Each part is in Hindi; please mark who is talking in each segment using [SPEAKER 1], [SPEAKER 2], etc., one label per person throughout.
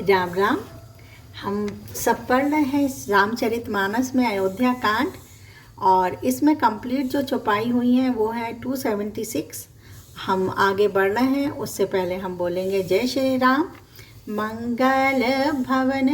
[SPEAKER 1] राम राम। हम सब पढ़ रहे हैं रामचरितमानस में अयोध्या कांड, और इसमें कंप्लीट जो चौपाई हुई है वो है 276। हम आगे बढ़ रहे हैं, उससे पहले हम बोलेंगे जय श्री राम। मंगल भवन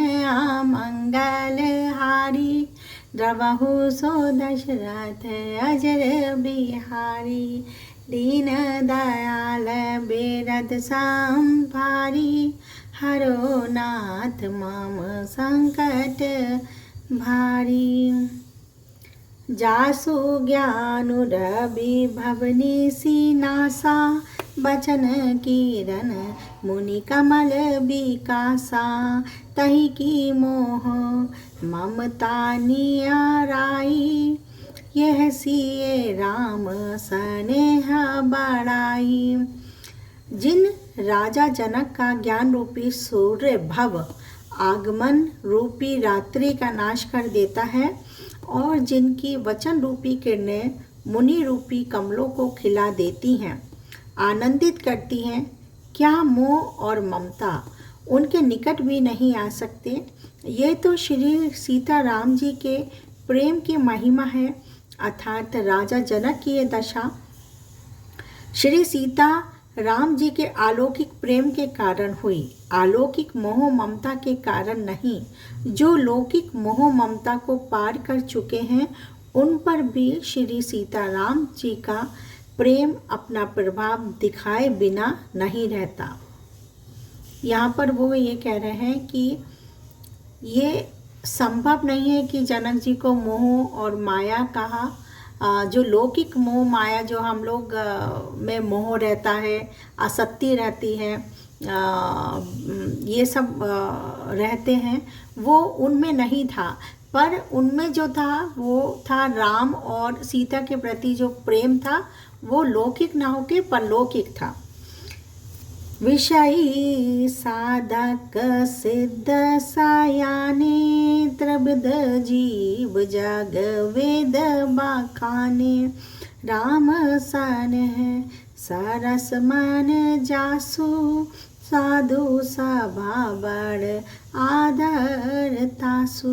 [SPEAKER 1] मंगल हारी, द्रवहु सो दशरथ अजर बिहारी। दीन दयाल बेरद संभारी, हरो नाथ मम संकट भारी। जासु ज्ञानुरवि भवनी सीनासा, बचन कीरन मुनि कमल विकासा। तहि की मोह ममता नियाराई, यह सिए राम स्नेह बड़ाई। जिन राजा जनक का ज्ञान रूपी सूर्य भव आगमन रूपी रात्रि का नाश कर देता है, और जिनकी वचन रूपी किरणें मुनि रूपी कमलों को खिला देती हैं, आनंदित करती हैं, क्या मोह और ममता उनके निकट भी नहीं आ सकते। ये तो श्री सीता राम जी के प्रेम की महिमा है, अर्थात राजा जनक की ये दशा श्री सीता राम जी के अलौकिक प्रेम के कारण हुई, अलौकिक मोह ममता के कारण नहीं। जो लौकिक मोह ममता को पार कर चुके हैं, उन पर भी श्री सीता राम जी का प्रेम अपना प्रभाव दिखाए बिना नहीं रहता। यहाँ पर वो ये कह रहे हैं कि ये संभव नहीं है कि जनक जी को मोह और माया कहा। जो लौकिक मोह माया जो हम लोग में मोह रहता है, आसक्ति रहती है, ये सब रहते हैं, वो उनमें नहीं था। पर उनमें जो था वो था राम और सीता के प्रति जो प्रेम था, वो लौकिक ना होके परलौकिक था। विषयी साधक सिद्ध सायाने, त्रिविध जीव जग वेद बखाने। राम सन है सरस मन जासु, साधु सभा बड़ आदर तासु।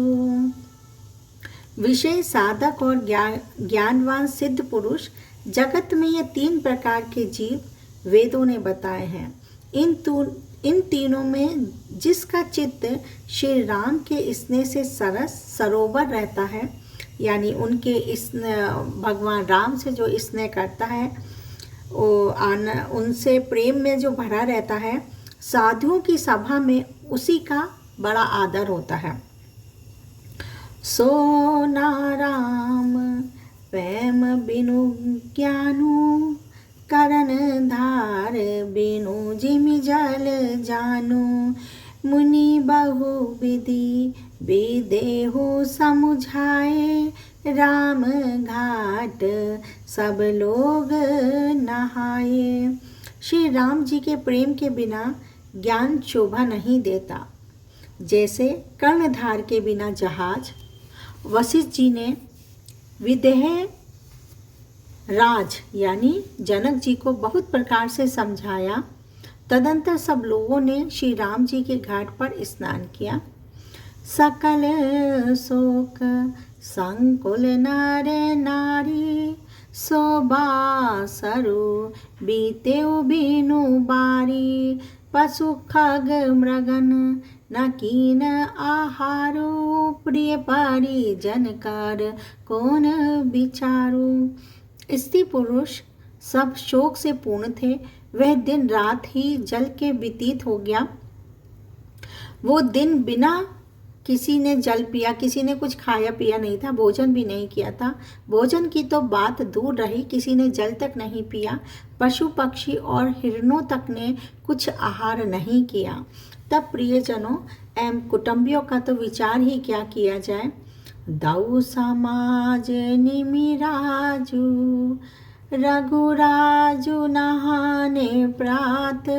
[SPEAKER 1] विषय साधक और ज्ञानवान सिद्ध पुरुष, जगत में ये तीन प्रकार के जीव वेदों ने बताए हैं। इन तीनों में जिसका चित्त श्री राम के स्नेह से सरस सरोवर रहता है, यानी उनके भगवान राम से जो स्नेह करता है, उनसे प्रेम में जो भरा रहता है, साधुओं की सभा में उसी का बड़ा आदर होता है। सो नाराम प्रेम बिनु ज्ञानु, करन धार बिनु जिमि जल जानु। मुनि बहु विधि विदेहु समुझाए, राम घाट सब लोग नहाए। श्री राम जी के प्रेम के बिना ज्ञान शोभा नहीं देता। जैसे कर्णधार के बिना जहाज, वशिष्ठ जी ने विदेह राज यानी जनक जी को बहुत प्रकार से समझाया। तदंतर सब लोगों ने श्री राम जी के घाट पर स्नान किया। सकल शोक संकुल नर नारी, शोभा सरु बीते बिनु बारी। पशु खग मृगन न कीन आहारो, प्रिय परिजन कर कौन विचारू। स्त्री पुरुष सब शोक से पूर्ण थे। वह दिन रात ही जल के व्यतीत हो गया। वो दिन बिना किसी ने जल पिया, किसी ने कुछ खाया पिया नहीं था, भोजन भी नहीं किया था। भोजन की तो बात दूर रही, किसी ने जल तक नहीं पिया। पशु पक्षी और हिरणों तक ने कुछ आहार नहीं किया। तब प्रियजनों एवं कुटुंबियों का तो विचार ही क्या किया जाए। दाऊ समाज निमिराजू, रघुराजू नहाने प्रात।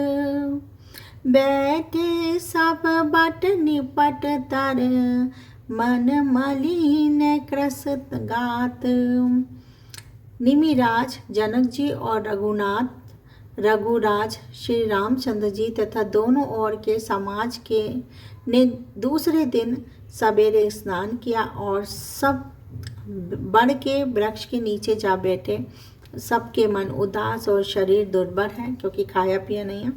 [SPEAKER 1] बैठे सब बट निपट तर, मन मलिन क्रसत गात। निमिराज जनक जी और रघुनाथ रघुराज श्री रामचंद्र जी तथा दोनों ओर के समाज के ने दूसरे दिन सवेरे स्नान किया और सब बड़ के वृक्ष के नीचे जा बैठे। सबके मन उदास और शरीर दुर्बल है क्योंकि खाया पिया नहीं है।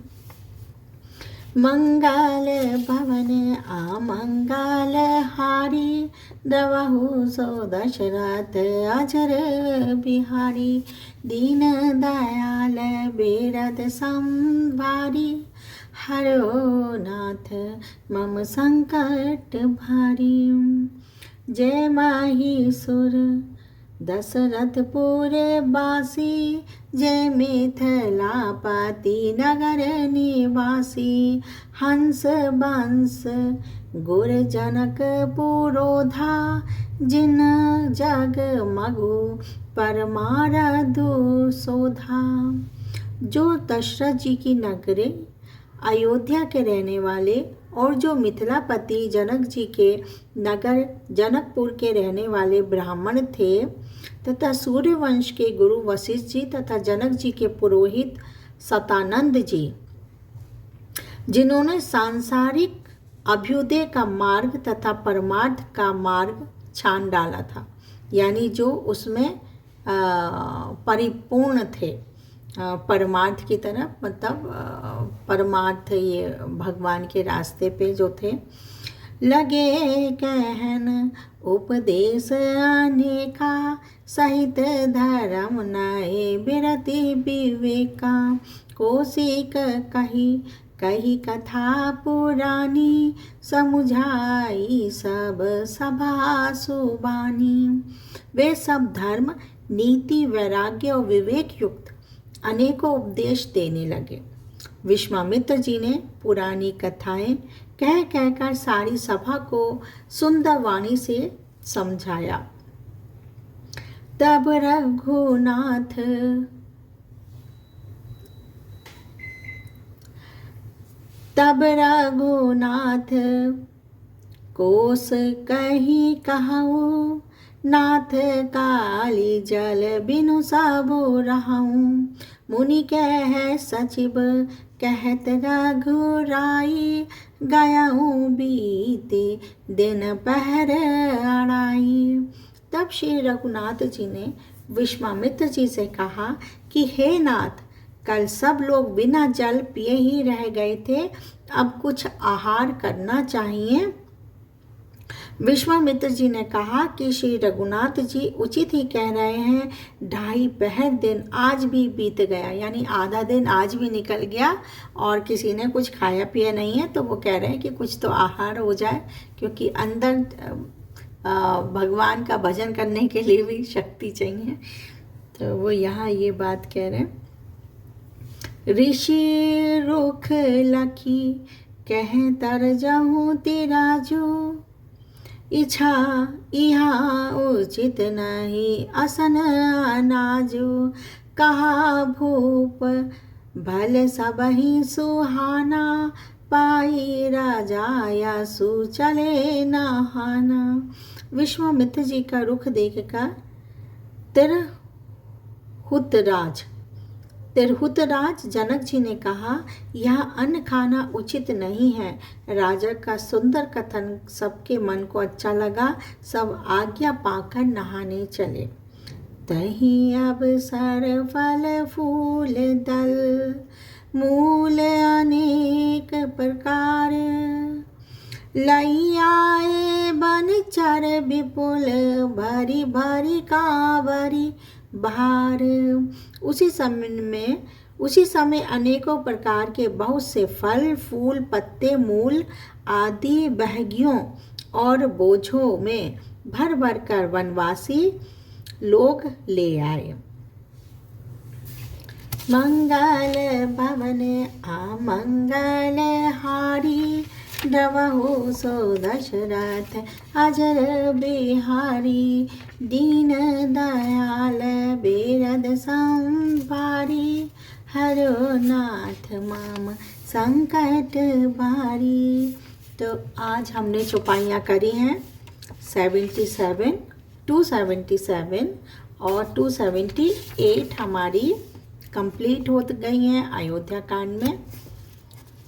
[SPEAKER 1] मंगल भवन आमंगल हारी दवहु सो दशरथ अजर बिहारी दीन दयाल बेरद संभारी हरो नाथ मम संकट भारी। जय माहीसुर दशरथपुर बासी जय मिथिलापति नगर निवासी हंस बंस गुर जनक पुरोधा जिन जग मगु परमारधु सोधा। जो दशरथ जी की नगरी अयोध्या के रहने वाले और जो मिथिलापति जनक जी के नगर जनकपुर के रहने वाले ब्राह्मण थे तथा सूर्यवंश के गुरु वशिष्ठ जी तथा जनक जी के पुरोहित सतानंद जी, जिन्होंने सांसारिक अभ्युदय का मार्ग तथा परमार्थ का मार्ग छान डाला था, यानी जो उसमें परिपूर्ण थे परमार्थ की तरफ, मतलब परमार्थ ये भगवान के रास्ते पे जो थे। लगे कहन उपदेश अनेका सहित धर्म नए बिरति विवेका कौशिक कही कही कथा पुरानी समुझाई सब सभा सुबानी। वे सब धर्म नीति वैराग्य और विवेक युक्त अनेकों उपदेश देने लगे। विश्वामित्र जी ने पुरानी कथाएं कह कहकर सारी सभा को सुंदर वाणी से समझाया। तब रघुनाथ कोस कही कहूँ नाथ काली जल बिनु सबो रहूं। मुनि कह सचिव कहत रघुराई गयाऊँ बीते दिन पहर अड़ाई। तब श्री रघुनाथ जी ने विश्वामित्र जी से कहा कि हे नाथ, कल सब लोग बिना जल पिए ही रह गए थे, अब कुछ आहार करना चाहिए। विश्वामित्र जी ने कहा कि श्री रघुनाथ जी उचित ही कह रहे हैं। 2.5 पहर दिन आज भी बीत गया, यानी आधा दिन आज भी निकल गया और किसी ने कुछ खाया पिया नहीं है, तो वो कह रहे हैं कि कुछ तो आहार हो जाए, क्योंकि अंदर भगवान का भजन करने के लिए भी शक्ति चाहिए। तो वो यहाँ ये बात कह रहे हैं। ऋषि रुख लखी कह तर जाऊँ तिराजू इच्छा यहाँ उचित नहीं असन अनाजू। कहा भूप भल सबही सुहाना पाई राजा या सु चले नहाना। विश्वामित्र जी का रुख देखकर तिरहुतराज जनक जी ने कहा, यह अन्न खाना उचित नहीं है। राजा का सुंदर कथन सबके मन को अच्छा लगा। सब आज्ञा पाकर नहाने चले। तही अब सर फल फूल दल मूल अनेक प्रकार लई आए बन चर विपुल भरी भरी कावरी भार। उसी समय अनेकों प्रकार के बहुत से फल फूल पत्ते मूल आदि बहगियों और बोझों में भर भर कर वनवासी लोग ले आए। मंगल भवन आमंगल हारी द्रवहु सो दशरथ अजर बिहारी दीन दयाल बेरद संभारी हरो नाथ मम संकट भारी। तो आज हमने चौपाइयाँ करी हैं 77, 277 और 278 हमारी कंप्लीट हो गई हैं अयोध्या कांड में।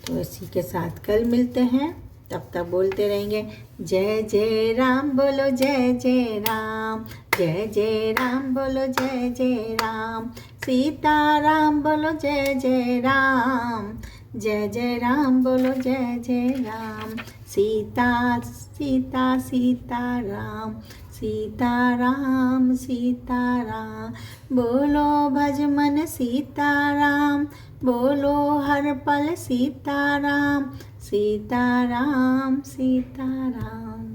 [SPEAKER 1] तो इसी के साथ कल मिलते हैं, तब तक बोलते रहेंगे जय जय राम, बोलो जय जय राम, जय जय राम, बोलो जय जय राम, सीता राम बोलो जय जय राम, जय जय राम बोलो जय जय राम, सीता सीता सीता राम, सीता राम सीता राम, बोलो भज मन सीता राम, बोलो हर पल सीता राम, सीता राम सीता राम।